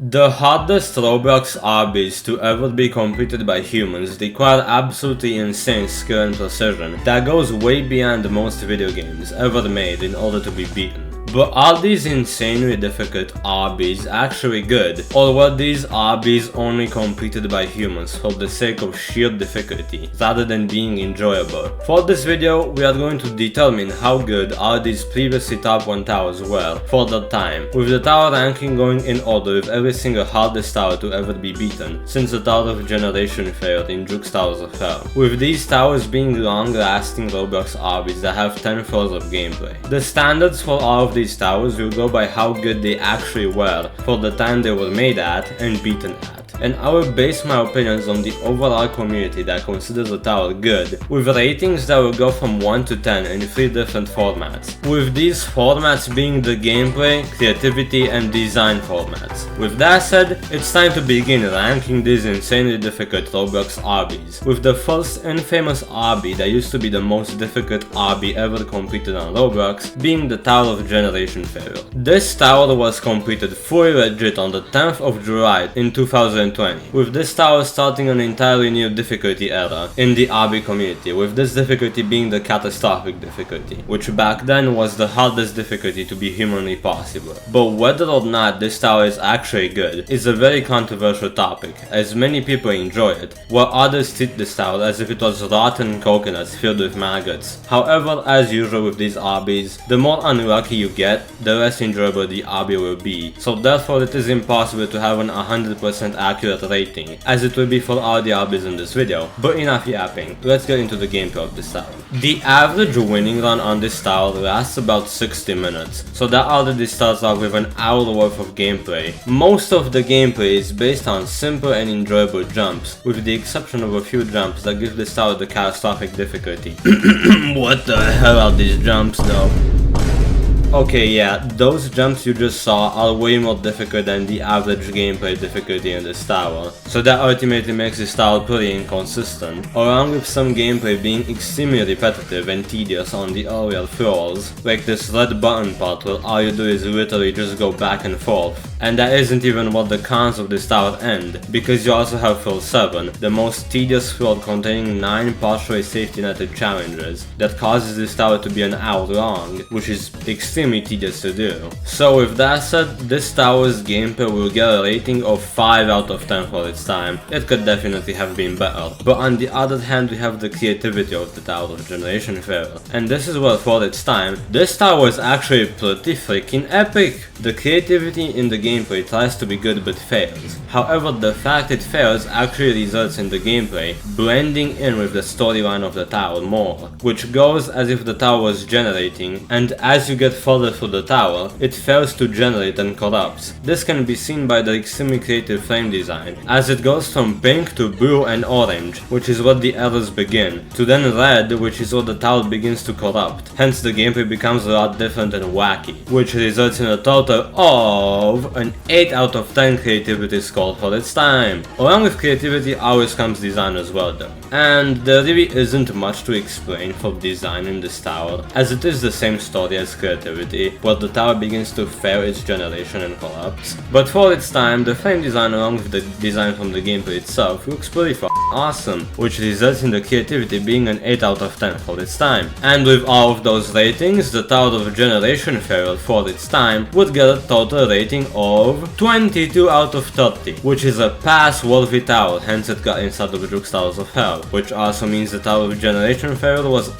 The hardest Roblox obbies to ever be completed by humans require absolutely insane skill and precision that goes way beyond most video games ever made in order to be beaten. But are these insanely difficult obbies actually good, or were these obbies only completed by humans for the sake of sheer difficulty, rather than being enjoyable? For this video, we are going to determine how good are these previously top 1 towers were for the time, with the tower ranking going in order with every single hardest tower to ever be beaten, since the Tower of Generation failed in Juke's Towers of Hell, with these towers being long-lasting Roblox obbies that have 10 floors of gameplay. The standards for all of these towers will go by how good they actually were for the time they were made at and beaten at. And I will base my opinions on the overall community that considers a tower good, with ratings that will go from 1 to 10 in 3 different formats, with these formats being the gameplay, creativity, and design formats. With that said, it's time to begin ranking these insanely difficult Roblox obbies, with the first infamous obby that used to be the most difficult obby ever completed on Roblox being the Tower of Generation failure. This tower was completed fully legit on the 10th of July in 2020, with this tower starting an entirely new difficulty era in the obby community, with this difficulty being the catastrophic difficulty, which back then was the hardest difficulty to be humanly possible. But whether or not this tower is actually good is a very controversial topic, as many people enjoy it, while others treat this tower as if it was rotten coconuts filled with maggots. However, as usual with these obbies, the more unlucky you get, the less enjoyable the obby will be, so therefore it is impossible to have an 100% accurate rating, as it will be for all the obbies in this video. But enough yapping, let's get into the gameplay of this tower. The average winning run on this tower lasts about 60 minutes, so that already starts off with an hour worth of gameplay. Most of the gameplay is based on simple and enjoyable jumps, with the exception of a few jumps that give this tower the catastrophic difficulty. What the hell are these jumps though? Okay, yeah, those jumps you just saw are way more difficult than the average gameplay difficulty in this tower, so that ultimately makes this tower pretty inconsistent, along with some gameplay being extremely repetitive and tedious on the earlier floors, like this red button part where all you do is literally just go back and forth. And that isn't even what the cons of this tower end, because you also have floor 7, the most tedious floor containing 9 partially safety netted challenges, that causes this tower to be an hour long, which is extremely tedious to do. So with that said, this tower's gameplay will get a rating of 5 out of 10 for its time. It could definitely have been better. But on the other hand, we have the creativity of the Tower of Generation failure. And this is where for its time, this tower is actually pretty freaking epic. The creativity in the gameplay tries to be good but fails. However, the fact it fails actually results in the gameplay blending in with the storyline of the tower more, which goes as if the tower was generating, and as you get further through the tower, it fails to generate and corrupts. This can be seen by the extremely creative frame design, as it goes from pink to blue and orange, which is where the errors begin, to then red, which is where the tower begins to corrupt. Hence the gameplay becomes a lot different and wacky, which results in a total of an 8 out of 10 creativity score for its time. Along with creativity always comes design as well though. And there really isn't much to explain for design in this tower, as it is the same story as creativity, where the tower begins to fail its generation and collapse. But for its time, the frame design along with the design from the gameplay itself looks pretty awesome, which results in the creativity being an 8 out of 10 for its time. And with all of those ratings, the Tower of Generation failure for its time would get a total rating of 22 out of 30, which is a pass-worthy tower, hence it got inside of Juke's Towers of Hell, which also means the Tower of Generation failure was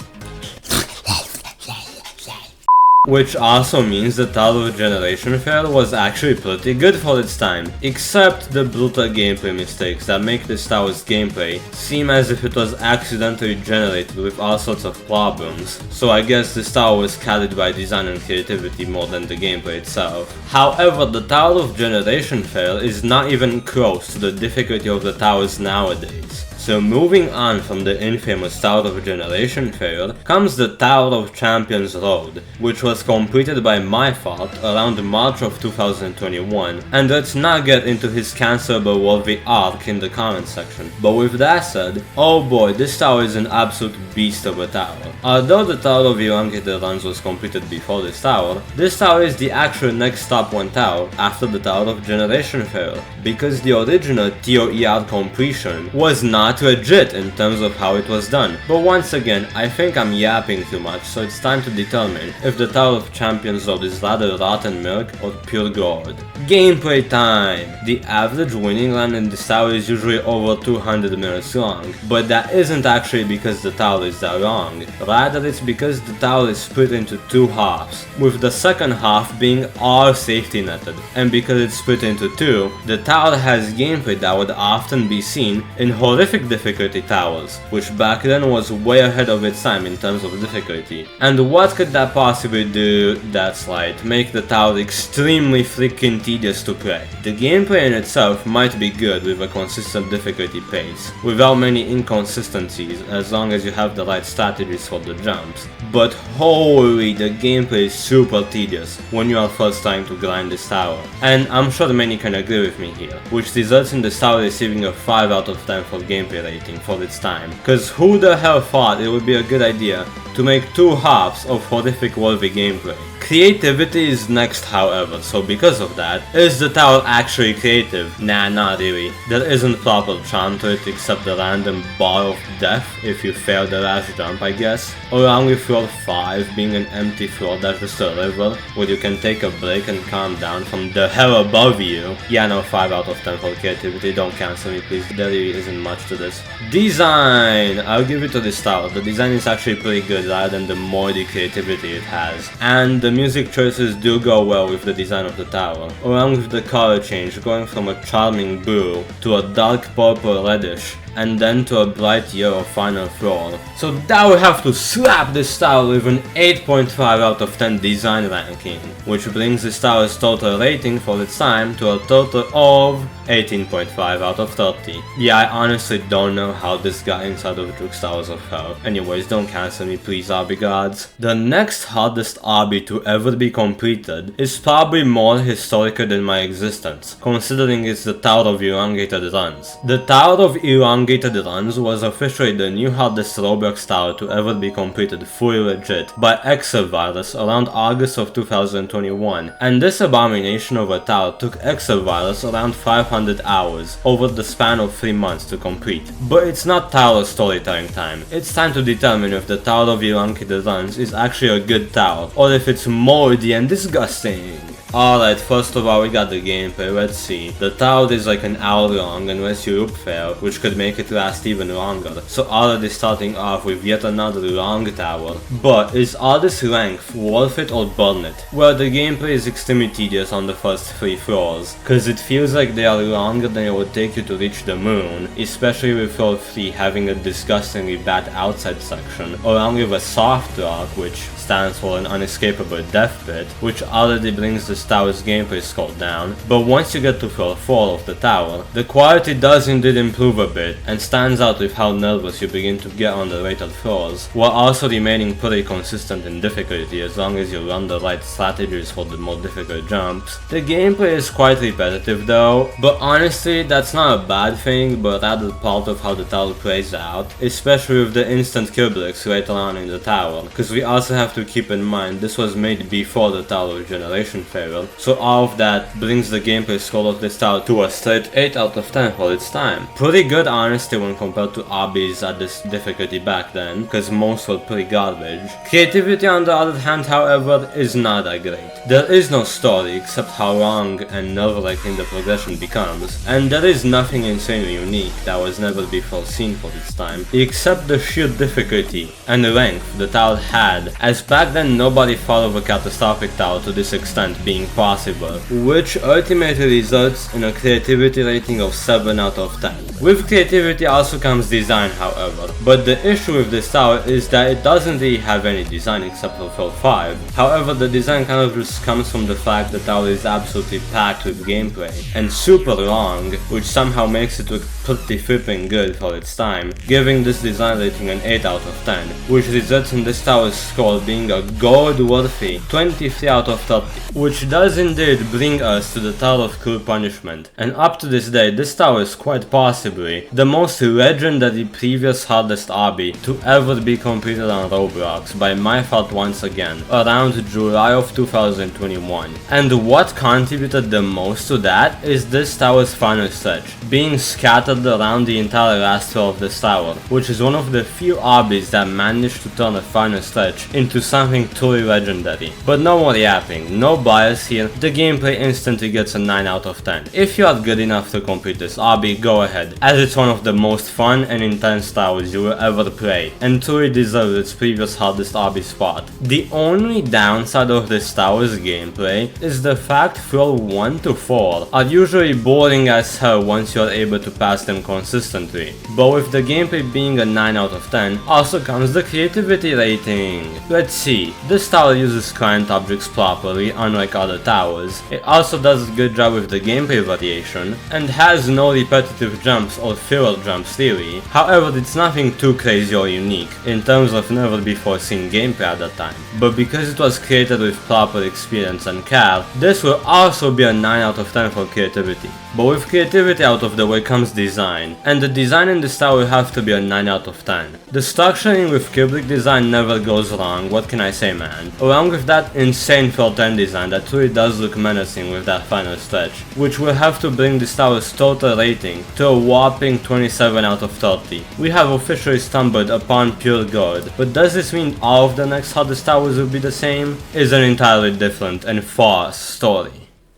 which also means the Tower of Generation failure was actually pretty good for its time, except the brutal gameplay mistakes that make this tower's gameplay seem as if it was accidentally generated with all sorts of problems, so I guess this tower was carried by design and creativity more than the gameplay itself. However, the Tower of Generation failure is not even close to the difficulty of the towers nowadays. So moving on from the infamous Tower of Generation failure comes the Tower of Champions Road, which was completed by my fault around March of 2021, and let's not get into his cancelable worthy arc in the comment section. But with that said, oh boy, this tower is an absolute beast of a tower. Although the Tower of Elongated Runs was completed before this tower is the actual next top 1 tower after the Tower of Generation failure, because the original ToER completion was not legit in terms of how it was done. But once again, I think I'm yapping too much, so it's time to determine if the Tower of Champions Road is rather rotten milk or pure gold. Gameplay time! The average winning run in this tower is usually over 200 minutes long, but that isn't actually because the tower is that long, rather it's because the tower is split into 2 halves, with the second half being all safety netted, and because it's split into 2, the tower has gameplay that would often be seen in horrific difficulty towers, which back then was way ahead of its time in terms of difficulty. And what could that possibly do that's like make the tower extremely freaking tedious to play? The gameplay in itself might be good with a consistent difficulty pace, without many inconsistencies as long as you have the right strategies for the jumps, but holy, the gameplay is super tedious when you are first trying to grind this tower. And I'm sure many can agree with me here, which results in this tower receiving a 5 out of 10 for gameplay rating for its time, cause who the hell thought it would be a good idea to make 2 halves of horrific worthy gameplay? Creativity is next, however, so because of that, is the tower actually creative? Nah, not really. There isn't proper charm to it except the random bar of death if you fail the last jump, I guess. Along with floor 5 being an empty floor that's just a river where you can take a break and calm down from the hell above you. Yeah, no, 5 out of 10 for creativity, don't cancel me please, there really isn't much to this. Design! I'll give it to this tower, the design is actually pretty good rather than the moody creativity it has. And the music choices do go well with the design of the tower, along with the color change going from a charming blue to a dark purple reddish, and then to a bright yellow final floor. So that would have to slap this tower with an 8.5 out of 10 design ranking, which brings this tower's total rating for its time to a total of 18.5 out of 30. Yeah, I honestly don't know how this got inside of Juke's Towers of Hell. Anyways, don't cancel me please, obby gods. The next hardest obby to ever be completed is probably more historical than my existence, considering it's the Tower of Elongated Runs. The Tower of Elongated Runs was officially the new hardest Roblox tower to ever be completed fully legit by Exovirus around August of 2021, and this abomination of a tower took Exovirus around 500 hours over the span of 3 months to complete. But it's not tower storytelling time, it's time to determine if the Tower of Elongated Runs is actually a good tower, or if it's moldy and disgusting. Alright, first of all we got the gameplay, let's see. The tower is like an hour long unless you loop fail, which could make it last even longer. So already starting off with yet another long tower. But is all this length worth it or burn it? Well, the gameplay is extremely tedious on the first 3 floors, cause it feels like they are longer than it would take you to reach the moon, especially with floor 3 having a disgustingly bad outside section, along with a soft rock, which stands for an unescapable death pit, which already brings the tower's gameplay score down. But once you get to floor 4 of the tower, the quality does indeed improve a bit, and stands out with how nervous you begin to get on the later floors, while also remaining pretty consistent in difficulty as long as you run the right strategies for the more difficult jumps. The gameplay is quite repetitive though, but honestly that's not a bad thing, but rather part of how the tower plays out, especially with the instant kill breaks later on in the tower, because we also have to keep in mind this was made before the Tower of Generation failure. So all of that brings the gameplay score of this tower to a straight 8 out of 10 for its time. Pretty good honestly when compared to obbies at this difficulty back then, because most were pretty garbage. Creativity on the other hand, however, is not that great. There is no story except how long and nerve-wracking the progression becomes, and there is nothing insanely unique that was never before seen for its time, except the sheer difficulty and length the tower had, as back then nobody thought of a catastrophic tower to this extent being being possible, which ultimately results in a creativity rating of 7 out of 10. With creativity also comes design, however, but the issue with this tower is that it doesn't really have any design except for floor 5. However, the design kind of just comes from the fact that the tower is absolutely packed with gameplay and super long, which somehow makes it look pretty flipping good for its time, giving this design rating an 8 out of 10, which results in this tower's score being a gold-worthy 23 out of 30, which does indeed bring us to the Tower of Cruel Punishment, and up to this day this tower is quite possibly the most legendary previous hardest obby to ever be completed on Roblox by my fault once again, around July of 2021. And what contributed the most to that is this tower's final stretch, being scattered around the entire last floor of this tower, which is one of the few obbies that managed to turn a final stretch into something truly legendary. But no more yapping, no bias here, the gameplay instantly gets a 9 out of 10. If you are good enough to complete this obby, go ahead, as it's one of the most fun and intense towers you will ever play, and truly deserves its previous hardest obby spot. The only downside of this tower's gameplay is the fact floor 1 to 4 are usually boring as hell once you are able to pass them consistently, but with the gameplay being a 9 out of 10, also comes the creativity rating. Let's see, this tower uses client objects properly, unlike other towers. It also does a good job with the gameplay variation, and has no repetitive jumps or filler jumps really. However, it's nothing too crazy or unique, in terms of never before seen gameplay at that time, but because it was created with proper experience and care, this will also be a 9 out of 10 for creativity. But with creativity out of the way comes design, and the design in this tower will have to be a 9 out of 10. The structuring with Kubrick design never goes wrong, what can I say, man? Along with that insane floor 10 design that really does look menacing with that final stretch, which will have to bring this tower's total rating to a whopping 27 out of 30. We have officially stumbled upon pure gold, but does this mean all of the next hardest towers will be the same? Is an entirely different and false story.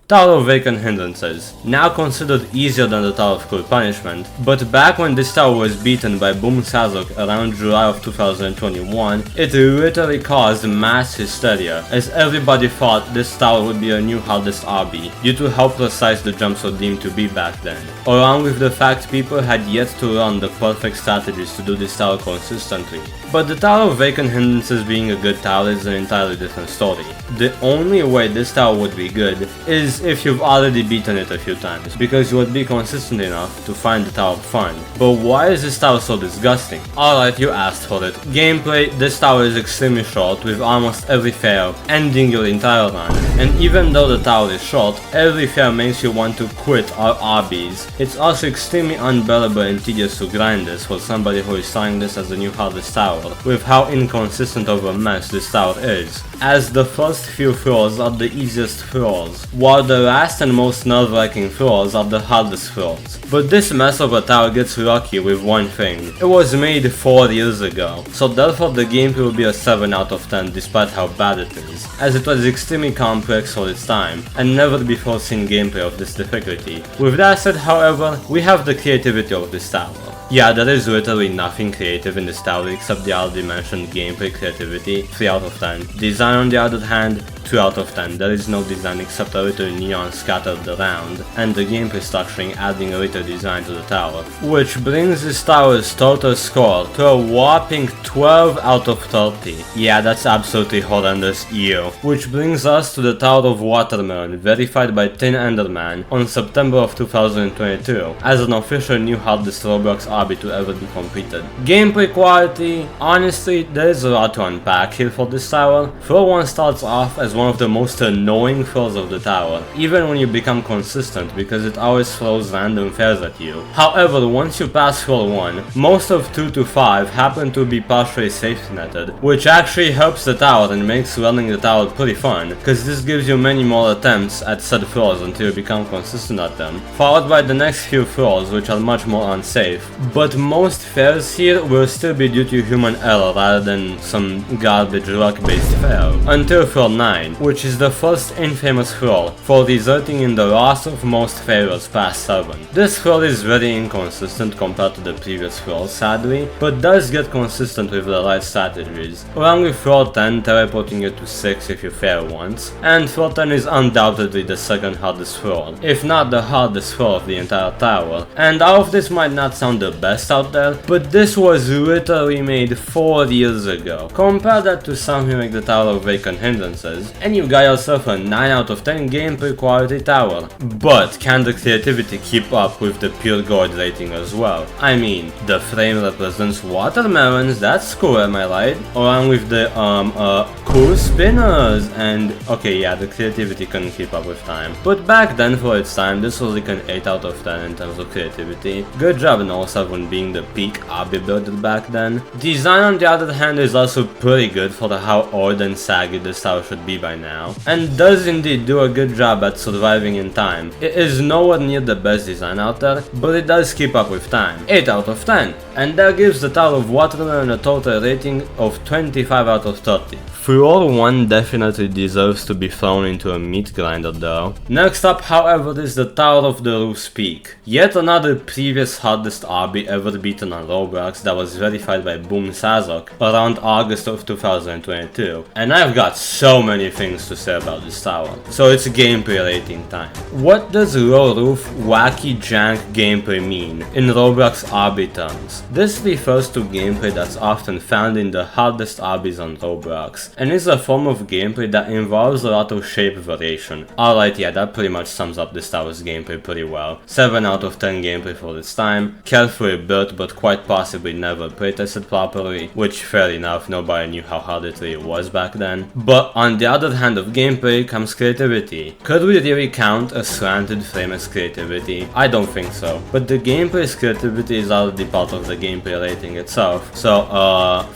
Tower of Vacant Hindrances, now considered easier than the Tower of Cruel Punishment, but back when this tower was beaten by Boom Sazok around July of 2021, it literally caused mass hysteria, as everybody thought this tower would be a new hardest obby, due to how precise the jumps were deemed to be back then, along with the fact people had yet to learn the perfect strategies to do this tower consistently. But the Tower of Vacant Hindrances being a good tower is an entirely different story. The only way this tower would be good is if you've already beaten it a few times, because you would be consistent enough to find the tower fun. But why is this tower so disgusting? Alright, you asked for it. Gameplay, this tower is extremely short, with almost every fail ending your entire run. And even though the tower is short, every fail makes you want to quit our obbies. It's also extremely unbearable and tedious to grind this for somebody who is trying this as a new hardest tower, with how inconsistent of a mess this tower is, as the first few floors are the easiest floors, while the last and most nerve-wracking floors are the hardest floors. But this mess of a tower gets lucky with one thing: it was made 4 years ago, so therefore the gameplay will be a 7 out of 10 despite how bad it is, as it was extremely complex for its time, and never before seen gameplay of this difficulty. With that said, however, we have the creativity of this tower. Yeah, there is literally nothing creative in this tower except the already mentioned gameplay creativity, 3 out of 10. Design on the other hand, 2 out of 10. There is no design except a little neon scattered around, and the gameplay structuring adding a little design to the tower, which brings this tower's total score to a whopping 12 out of 30. Yeah, that's absolutely horrendous, ew. Which brings us to the Tower of Watermelon, verified by Tin Enderman on September of 2022, as an official new hardest Roblox obby to ever be completed. Gameplay quality, honestly, there is a lot to unpack here for this tower. Floor 1 starts off as one of the most annoying floors of the tower, even when you become consistent, because it always throws random fares at you. However, once you pass floor 1, most of 2 to 5 happen to be partially safety netted, which actually helps the tower and makes learning the tower pretty fun, because this gives you many more attempts at said floors until you become consistent at them, followed by the next few floors which are much more unsafe. But most fails here will still be due to human error rather than some garbage luck based fail, until floor 9, 9, which is the first infamous floor for resulting in the loss of most favors past 7. This floor is very inconsistent compared to the previous floors sadly, but does get consistent with the right strategies, along with floor 10 teleporting you to 6 if you fail once, and floor 10 is undoubtedly the second hardest floor, if not the hardest floor of the entire tower. And all of this might not sound the best out there, but this was literally made 4 years ago. Compare that to something like the Tower of Vacant Hindrances, and you got yourself a 9 out of 10 gameplay quality tower. But can the creativity keep up with the pure gold rating as well? I mean, the frame represents watermelons, that's cool, am I right? Along with the cool spinners, and okay, yeah, the creativity couldn't keep up with time. But back then, for its time, this was like an 8 out of 10 in terms of creativity. Good job No 7 being the peak obby builder back then. Design on the other hand is also pretty good for how old and saggy this tower should be by now, and does indeed do a good job at surviving in time. It is nowhere near the best design out there, but it does keep up with time. 8 out of 10, and that gives the Tower of Watermelon a total rating of 25 out of 30. Floor 1 definitely deserves to be thrown into a meat grinder though. Next up, however, is the Tower of the Roof's Peak. Yet another previous hardest obby ever beaten on Roblox that was verified by Boom Sazok around August of 2022. And I've got so many things to say about this tower, so it's gameplay rating time. What does low roof, wacky jank gameplay mean in Roblox obby terms? This refers to gameplay that's often found in the hardest obbies on Roblox, and is a form of gameplay that involves a lot of shape variation. Alright, yeah, that pretty much sums up this tower's gameplay pretty well. 7 out of 10 gameplay for its time, carefully built but quite possibly never playtested properly, which fair enough, nobody knew how hard it really was back then. But on the other hand of gameplay comes creativity. Could we really count a slanted frame as creativity? I don't think so, but the gameplay's creativity is already part of the gameplay rating itself, so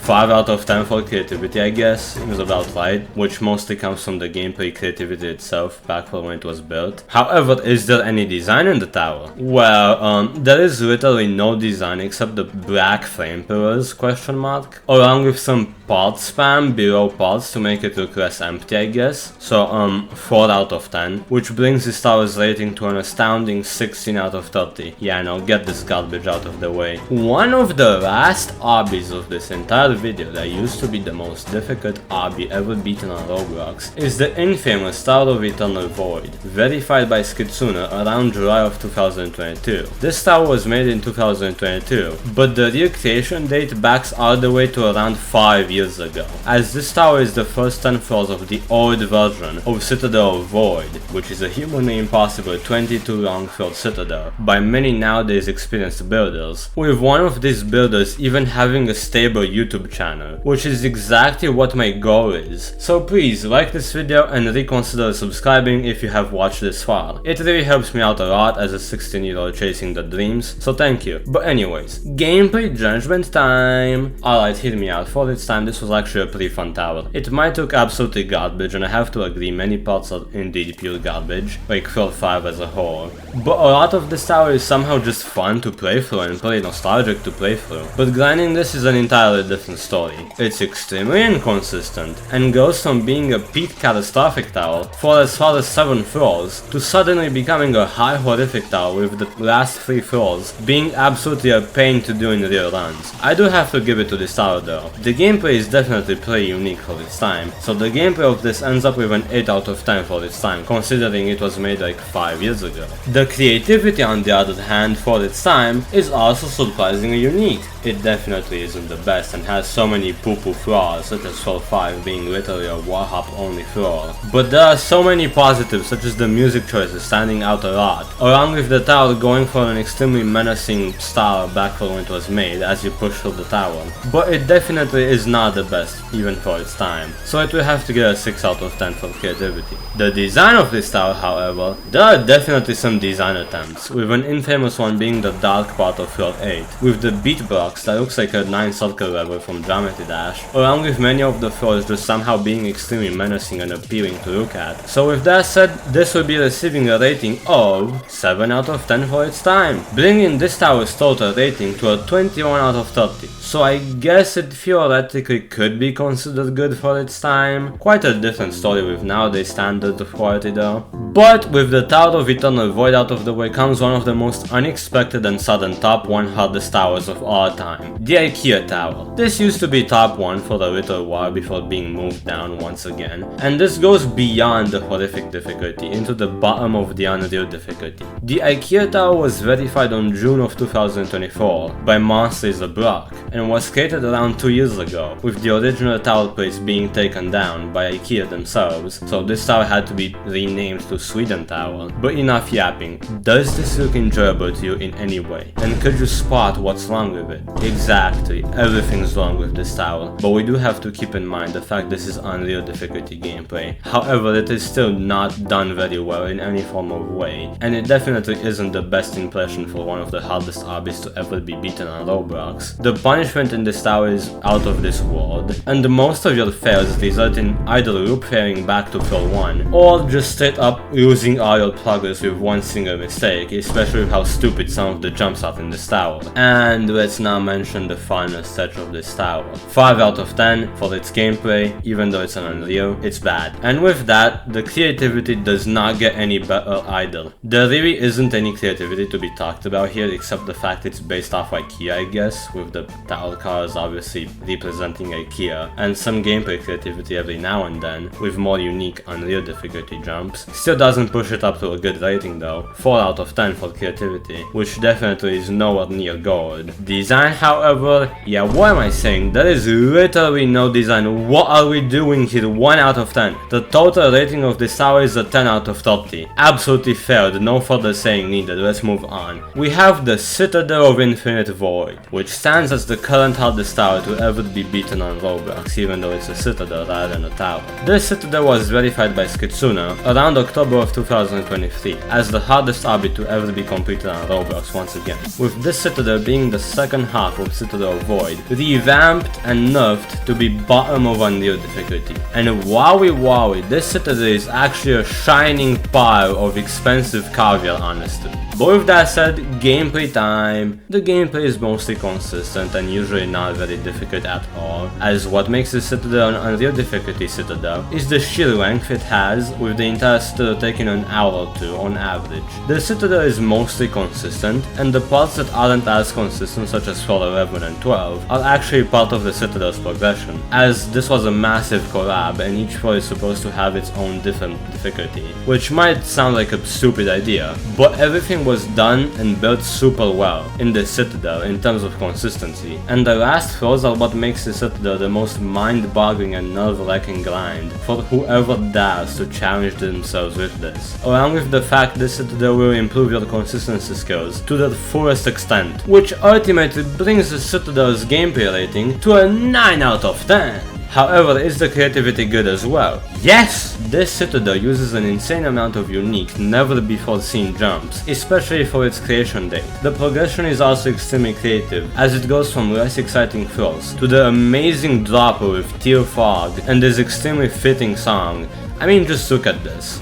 5 out of 10 for creativity I guess. It was about right, which mostly comes from the gameplay creativity itself back from when it was built. However, is there any design in the tower? Well, there is literally no design except the black flame pillars, question mark, along with some part spam below parts to make it look less empty I guess. So 4 out of 10, which brings this tower's rating to an astounding 16 out of 30. Yeah, I know, get this garbage out of the way. One of the last obbies of this entire video that used to be the most difficult obby ever beaten on Roblox is the infamous Citadel of Infinite Void, verified by Skitsuna around July of 2022. This tower was made in 2022, but the real creation date backs all the way to around 5 years ago, as this tower is the first 10 floors of the old version of Citadel of Void, which is a humanly impossible 22 long floor citadel by many nowadays experienced builders, with one of these builders even having a stable YouTube channel, which is exactly what my goal is. So please like this video and reconsider subscribing if you have watched this far. It really helps me out a lot as a 16-year-old chasing the dreams, so thank you. But anyways, gameplay judgment time. Alright, hear me out. For its time, this was actually a pretty fun tower. It might look absolutely garbage, and I have to agree, many parts are indeed pure garbage, like floor 5 as a whole. But a lot of this tower is somehow just fun to play through and pretty nostalgic to play through. But grinding this is an entirely different story. It's extremely inconsistent, and goes from being a peak catastrophic tower for as far as 7 floors, to suddenly becoming a high horrific tower with the last 3 floors being absolutely a pain to do in real runs. I do have to give it to this tower though. The gameplay is definitely pretty unique for its time, so the gameplay of this ends up with an 8 out of 10 for its time, considering it was made like 5 years ago. The creativity on the other hand for its time is also surprisingly unique. It definitely isn't the best and has so many poo-poo flaws, such as floor 5 being literally a wall-hop only floor. But there are so many positives, such as the music choices standing out a lot, along with the tower going for an extremely menacing style back from when it was made as you push through the tower. But it definitely is not the best, even for its time, so it will have to get a 6 out of 10 for creativity. The design of this tower, however, there are definitely some design attempts, with an infamous one being the dark part of floor 8, with the beat blocks that looks like a 9 circle level from Geometry Dash, along with many of the floors just somehow being extremely menacing and appealing to look at. So with that said, this will be receiving a rating of 7 out of 10 for its time, bringing this tower's total rating to a 21 out of 30. So I guess it theoretically technically could be considered good for its time. Quite a different story with nowadays standards of quality though. But with the Tower of Infinite Void out of the way comes one of the most unexpected and sudden top 1 hardest towers of all time, the Ikea Tower. This used to be top 1 for a little while before being moved down once again, and this goes beyond the horrific difficulty into the bottom of the unreal difficulty. The Ikea Tower was verified on June of 2024 by Monsters the Block and was created around 2 years ago, with the original tower place being taken down by Ikea themselves, so this tower had to be renamed to Sweden Tower. But enough yapping, does this look enjoyable to you in any way? And could you spot what's wrong with it? Exactly, everything's wrong with this tower, but we do have to keep in mind the fact this is unreal difficulty gameplay. However, it is still not done very well in any form of way, and it definitely isn't the best impression for one of the hardest obbies to ever be beaten on Roblox. The punishment in this tower is out of this world, and most of your fails result in either loop failing back to floor 1, or just straight up losing all your progress with one single mistake, especially with how stupid some of the jumps are in this tower. And let's now mention the final stretch of this tower. 5 out of 10 for its gameplay, even though it's an unreal, it's bad. And with that, the creativity does not get any better either. There really isn't any creativity to be talked about here except the fact it's based off Ikea, I guess, with the tower cars obviously representing Ikea, and some gameplay creativity every now and then, with more unique unreal difficulty jumps. Still doesn't push it up to a good rating though, 4 out of 10 for creativity, which definitely is nowhere near gold. Design, however, yeah, what am I saying? There is literally no design. What are we doing here? 1 out of 10. The total rating of this tower is a 10 out of 30. Absolutely failed, no further saying needed, let's move on. We have the Citadel of Infinite Void, which stands as the current hardest tower to ever be beaten on Roblox, even though it's a citadel rather than a tower. This citadel was verified by Skitsuna around October of 2023 as the hardest obby to ever be completed on Roblox once again, with this citadel being the second half of Citadel of Void, revamped and nerfed to be bottom of unreal difficulty. And wowie, this citadel is actually a shining pile of expensive caviar, honestly. But with that said, gameplay time. The gameplay is mostly consistent and usually not very difficult at all, as what makes the Citadel an unreal difficulty citadel is the sheer length it has, with the entire citadel taking an hour or 2 on average. The citadel is mostly consistent, and the parts that aren't as consistent, such as floor 11 and 12, are actually part of the citadel's progression, as this was a massive collab and each floor is supposed to have its own different difficulty, which might sound like a stupid idea, but everything was done and built super well in the Citadel in terms of consistency, and the last floors are what makes the Citadel the most mind-boggling and nerve-wracking grind for whoever dares to challenge themselves with this, along with the fact the Citadel will improve your consistency skills to their fullest extent, which ultimately brings the Citadel's gameplay rating to a 9 out of 10. However, is the creativity good as well? Yes! This citadel uses an insane amount of unique, never before seen jumps, especially for its creation date. The progression is also extremely creative, as it goes from less exciting floors to the amazing dropper with Teal Fog and this extremely fitting song. I mean, just look at this.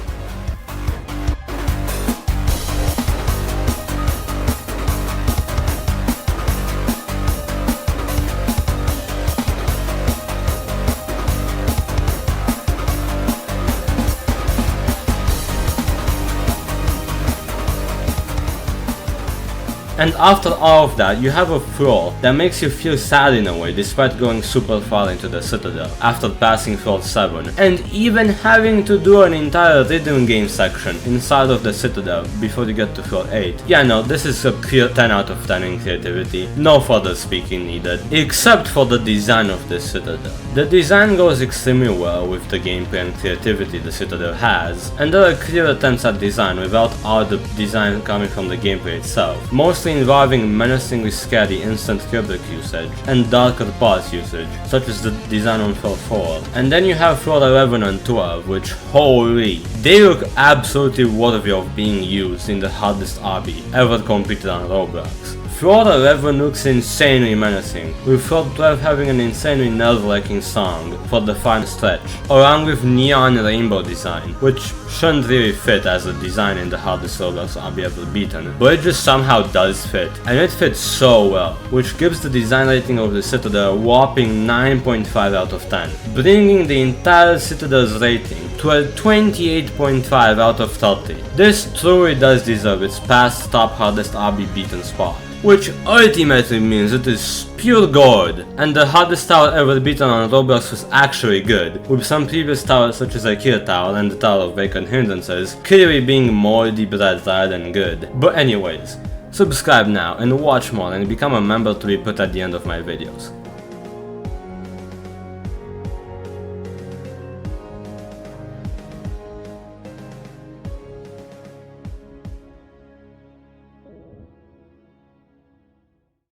And after all of that, you have a floor that makes you feel sad in a way despite going super far into the Citadel after passing floor 7, and even having to do an entire rhythm game section inside of the Citadel before you get to floor 8. Yeah, no, this is a clear 10 out of 10 in creativity, no further speaking needed, except for the design of this Citadel. The design goes extremely well with the gameplay and creativity the Citadel has, and there are clear attempts at design without all the design coming from the gameplay itself, mostly involving menacingly scary instant kill-brick usage and darker parts usage, such as the design on floor 4. And then you have floor 11 and 12, which, holy, they look absolutely worthy of being used in the hardest obby ever completed on Roblox. Throughout 11 looks insanely menacing, with Threat 12 having an insanely nerve-wracking song for the final stretch, along with neon rainbow design, which shouldn't really fit as a design in the hardest Roblox obby ever beaten, but it just somehow does fit, and it fits so well, which gives the design rating of the Citadel a whopping 9.5 out of 10, bringing the entire Citadel's rating to a 28.5 out of 30. This truly does deserve its past top hardest obby beaten spot, which ultimately means it is pure gold, and the hardest tower ever beaten on Roblox was actually good, with some previous towers such as Ikea Tower and the Tower of Vacant Hindrances clearly being moldy bread rather than good. But anyways, subscribe now and watch more and become a member to be put at the end of my videos.